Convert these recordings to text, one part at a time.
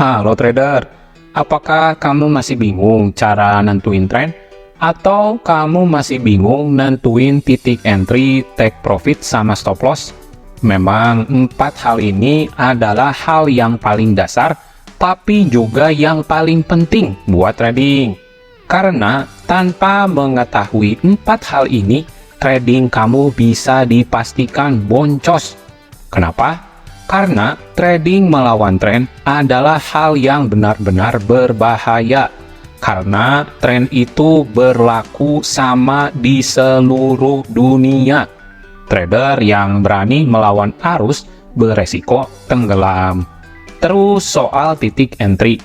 Halo trader, apakah kamu masih bingung cara nentuin tren? Atau kamu masih bingung nentuin titik entry, take profit, sama stop loss? Memang empat hal ini adalah hal yang paling dasar, tapi juga yang paling penting buat trading. Karena tanpa mengetahui empat hal ini, trading kamu bisa dipastikan boncos. Kenapa? Karena trading melawan tren adalah hal yang benar-benar berbahaya. Karena tren itu berlaku sama di seluruh dunia. Trader yang berani melawan arus beresiko tenggelam. Terus soal titik entry.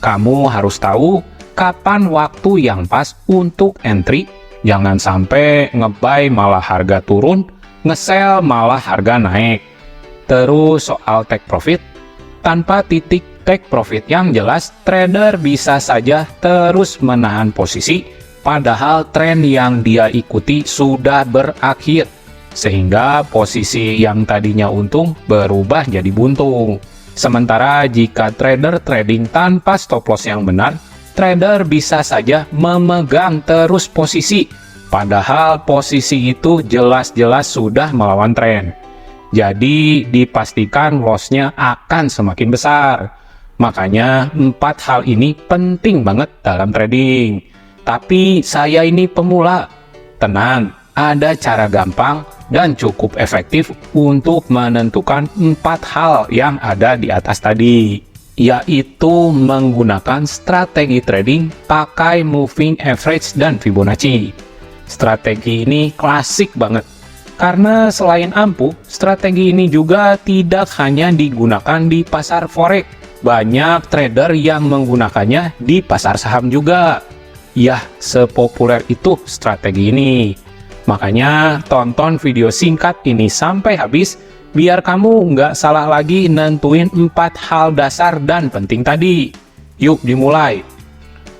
Kamu harus tahu kapan waktu yang pas untuk entry. Jangan sampai nge-buy malah harga turun, nge-sell malah harga naik. Terus soal take profit, tanpa titik take profit yang jelas, trader bisa saja terus menahan posisi, padahal tren yang dia ikuti sudah berakhir, sehingga posisi yang tadinya untung berubah jadi buntung. Sementara jika trader trading tanpa stop loss yang benar, trader bisa saja memegang terus posisi, padahal posisi itu jelas-jelas sudah melawan tren. Jadi dipastikan loss-nya akan semakin besar. Makanya empat hal ini penting banget dalam trading. Tapi saya ini pemula. Tenang, ada cara gampang dan cukup efektif untuk menentukan empat hal yang ada di atas tadi, yaitu menggunakan strategi trading pakai moving average dan Fibonacci. Strategi ini klasik banget. Karena selain ampuh, strategi ini juga tidak hanya digunakan di pasar forex. Banyak trader yang menggunakannya di pasar saham juga. Yah, sepopuler itu strategi ini. Makanya tonton video singkat ini sampai habis, biar kamu nggak salah lagi nentuin empat hal dasar dan penting tadi. Yuk dimulai.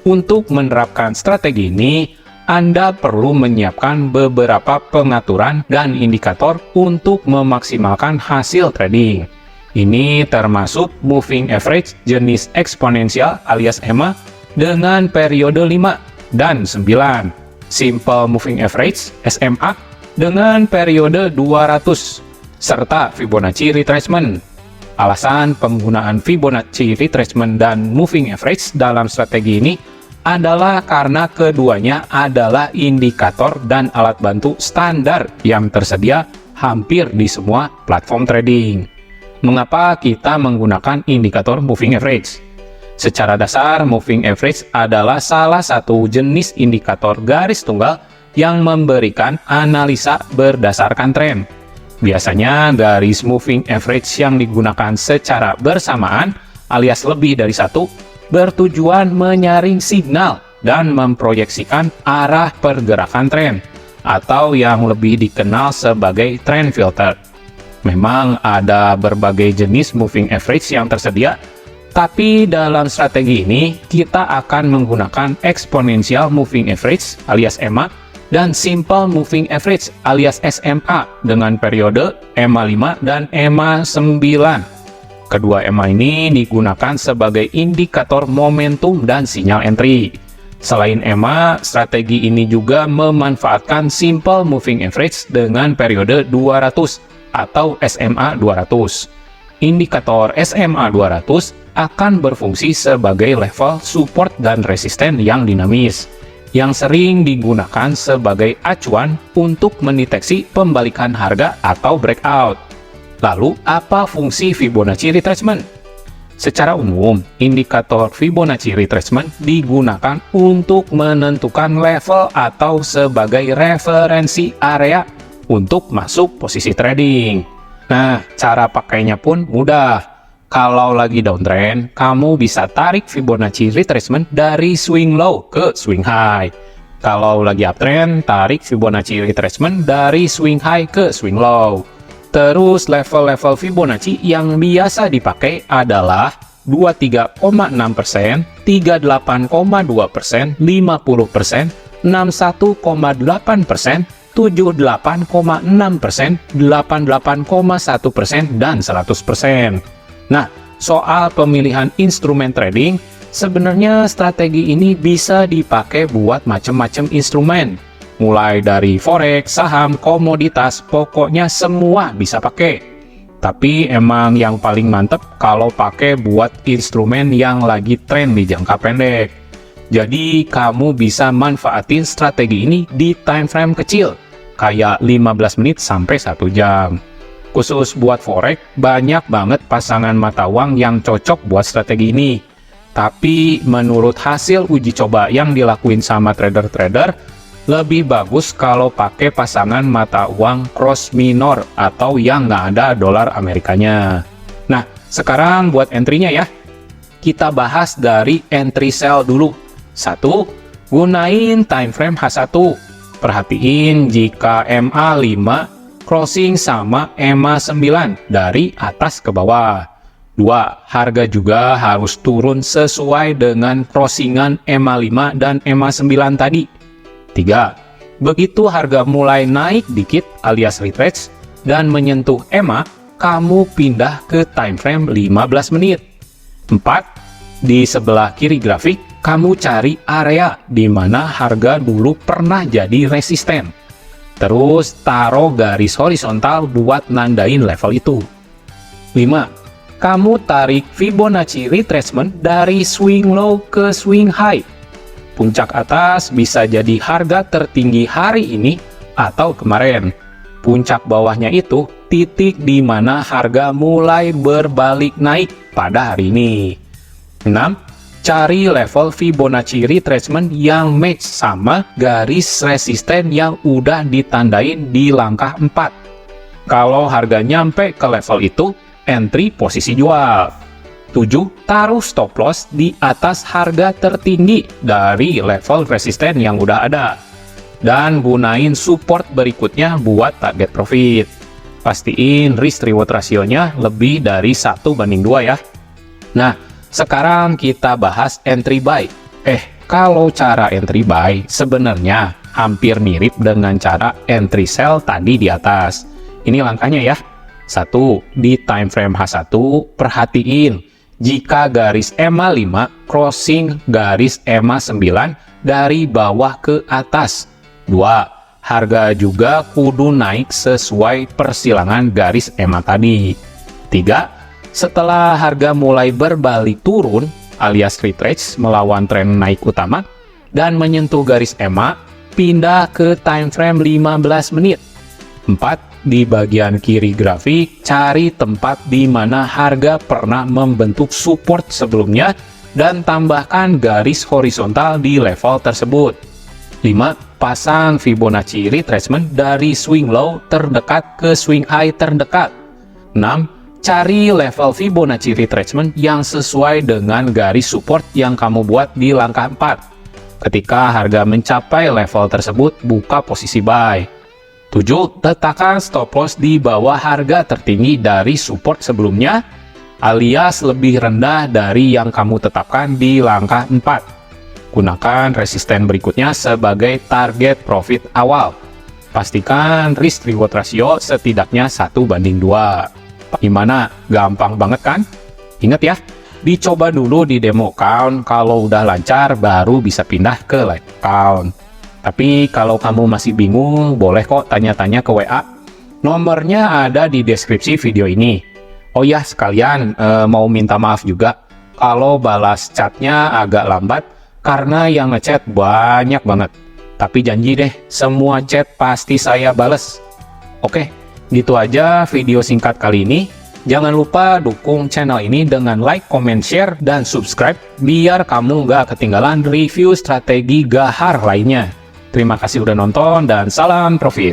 Untuk menerapkan strategi ini, Anda perlu menyiapkan beberapa pengaturan dan indikator untuk memaksimalkan hasil trading. Ini termasuk moving average jenis eksponensial alias EMA dengan periode 5 dan 9, simple moving average SMA dengan periode 200, serta Fibonacci retracement. Alasan penggunaan Fibonacci retracement dan moving average dalam strategi ini adalah karena keduanya adalah indikator dan alat bantu standar yang tersedia hampir di semua platform trading. Mengapa kita menggunakan indikator moving average? Secara dasar, moving average adalah salah satu jenis indikator garis tunggal yang memberikan analisa berdasarkan tren. Biasanya garis moving average yang digunakan secara bersamaan alias lebih dari satu bertujuan menyaring signal dan memproyeksikan arah pergerakan tren, atau yang lebih dikenal sebagai trend filter. Memang ada berbagai jenis moving average yang tersedia, tapi dalam strategi ini kita akan menggunakan exponential moving average alias EMA dan simple moving average alias SMA dengan periode EMA 5 dan EMA 9. Kedua EMA ini digunakan sebagai indikator momentum dan sinyal entry. Selain EMA, strategi ini juga memanfaatkan simple moving average dengan periode 200 atau SMA 200. Indikator SMA 200 akan berfungsi sebagai level support dan resisten yang dinamis, yang sering digunakan sebagai acuan untuk mendeteksi pembalikan harga atau breakout. Lalu, apa fungsi Fibonacci retracement? Secara umum, indikator Fibonacci retracement digunakan untuk menentukan level atau sebagai referensi area untuk masuk posisi trading. Nah, cara pakainya pun mudah. Kalau lagi downtrend, kamu bisa tarik Fibonacci retracement dari swing low ke swing high. Kalau lagi uptrend, tarik Fibonacci retracement dari swing high ke swing low. Terus level-level Fibonacci yang biasa dipakai adalah 23,6%, 38,2%, 50%, 61,8%, 78,6%, 88,1%, dan 100%. Nah, soal pemilihan instrumen trading, sebenarnya strategi ini bisa dipakai buat macam-macam instrumen. Mulai dari forex, saham, komoditas, pokoknya semua bisa pakai. Tapi emang yang paling mantep kalau pakai buat instrumen yang lagi tren di jangka pendek. Jadi kamu bisa manfaatin strategi ini di time frame kecil, kayak 15 menit sampai 1 jam. Khusus buat forex, banyak banget pasangan mata uang yang cocok buat strategi ini. Tapi menurut hasil uji coba yang dilakuin sama trader-trader, lebih bagus kalau pakai pasangan mata uang cross minor atau yang nggak ada dolar Amerikanya. Nah, sekarang buat entry-nya ya. Kita bahas dari entry sell dulu. 1. Gunain time frame H1. Perhatiin jika MA5 crossing sama MA9 dari atas ke bawah. 2. Harga juga harus turun sesuai dengan crossingan MA5 dan MA9 tadi. 3. Begitu harga mulai naik dikit alias retrace dan menyentuh EMA, kamu pindah ke time frame 15 menit. 4. Di sebelah kiri grafik, kamu cari area di mana harga dulu pernah jadi resisten. Terus taruh garis horizontal buat nandain level itu. 5. Kamu tarik Fibonacci retracement dari swing low ke swing high. Puncak atas bisa jadi harga tertinggi hari ini atau kemarin. Puncak bawahnya itu titik di mana harga mulai berbalik naik pada hari ini. 6. Cari level Fibonacci retracement yang match sama garis resisten yang udah ditandain di langkah 4. Kalau harga nyampe ke level itu, entry posisi jual. 7. Taruh stop loss di atas harga tertinggi dari level resisten yang udah ada. Dan gunain support berikutnya buat target profit. Pastiin risk reward rasionya lebih dari 1:2 ya. Nah, sekarang kita bahas entry buy. Kalau cara entry buy sebenarnya hampir mirip dengan cara entry sell tadi di atas. Ini langkahnya ya. 1. Di time frame H1, perhatiin jika garis EMA5 crossing garis EMA9 dari bawah ke atas. 2. Harga juga kudu naik sesuai persilangan garis EMA tadi. 3. Setelah harga mulai berbalik turun alias retrace melawan tren naik utama dan menyentuh garis EMA, pindah ke time frame 15 menit. 4. Di bagian kiri grafik, cari tempat di mana harga pernah membentuk support sebelumnya dan tambahkan garis horizontal di level tersebut. 5. Pasang Fibonacci retracement dari swing low terdekat ke swing high terdekat. 6. Cari level Fibonacci retracement yang sesuai dengan garis support yang kamu buat di langkah 4. Ketika harga mencapai level tersebut, buka posisi buy. 7. Letakkan stop loss di bawah harga tertinggi dari support sebelumnya, alias lebih rendah dari yang kamu tetapkan di langkah 4. Gunakan resisten berikutnya sebagai target profit awal. Pastikan risk reward ratio setidaknya 1:2. Gimana? Gampang banget kan? Ingat ya, dicoba dulu di demo account, kalau udah lancar baru bisa pindah ke live account. Tapi kalau kamu masih bingung, boleh kok tanya-tanya ke WA. Nomornya ada di deskripsi video ini. Oh ya, sekalian mau minta maaf juga kalau balas chatnya agak lambat karena yang ngechat banyak banget. Tapi janji deh, semua chat pasti saya bales. Oke, gitu aja video singkat kali ini. Jangan lupa dukung channel ini dengan like, comment, share, dan subscribe biar kamu nggak ketinggalan review strategi gahar lainnya. Terima kasih udah nonton dan salam profit.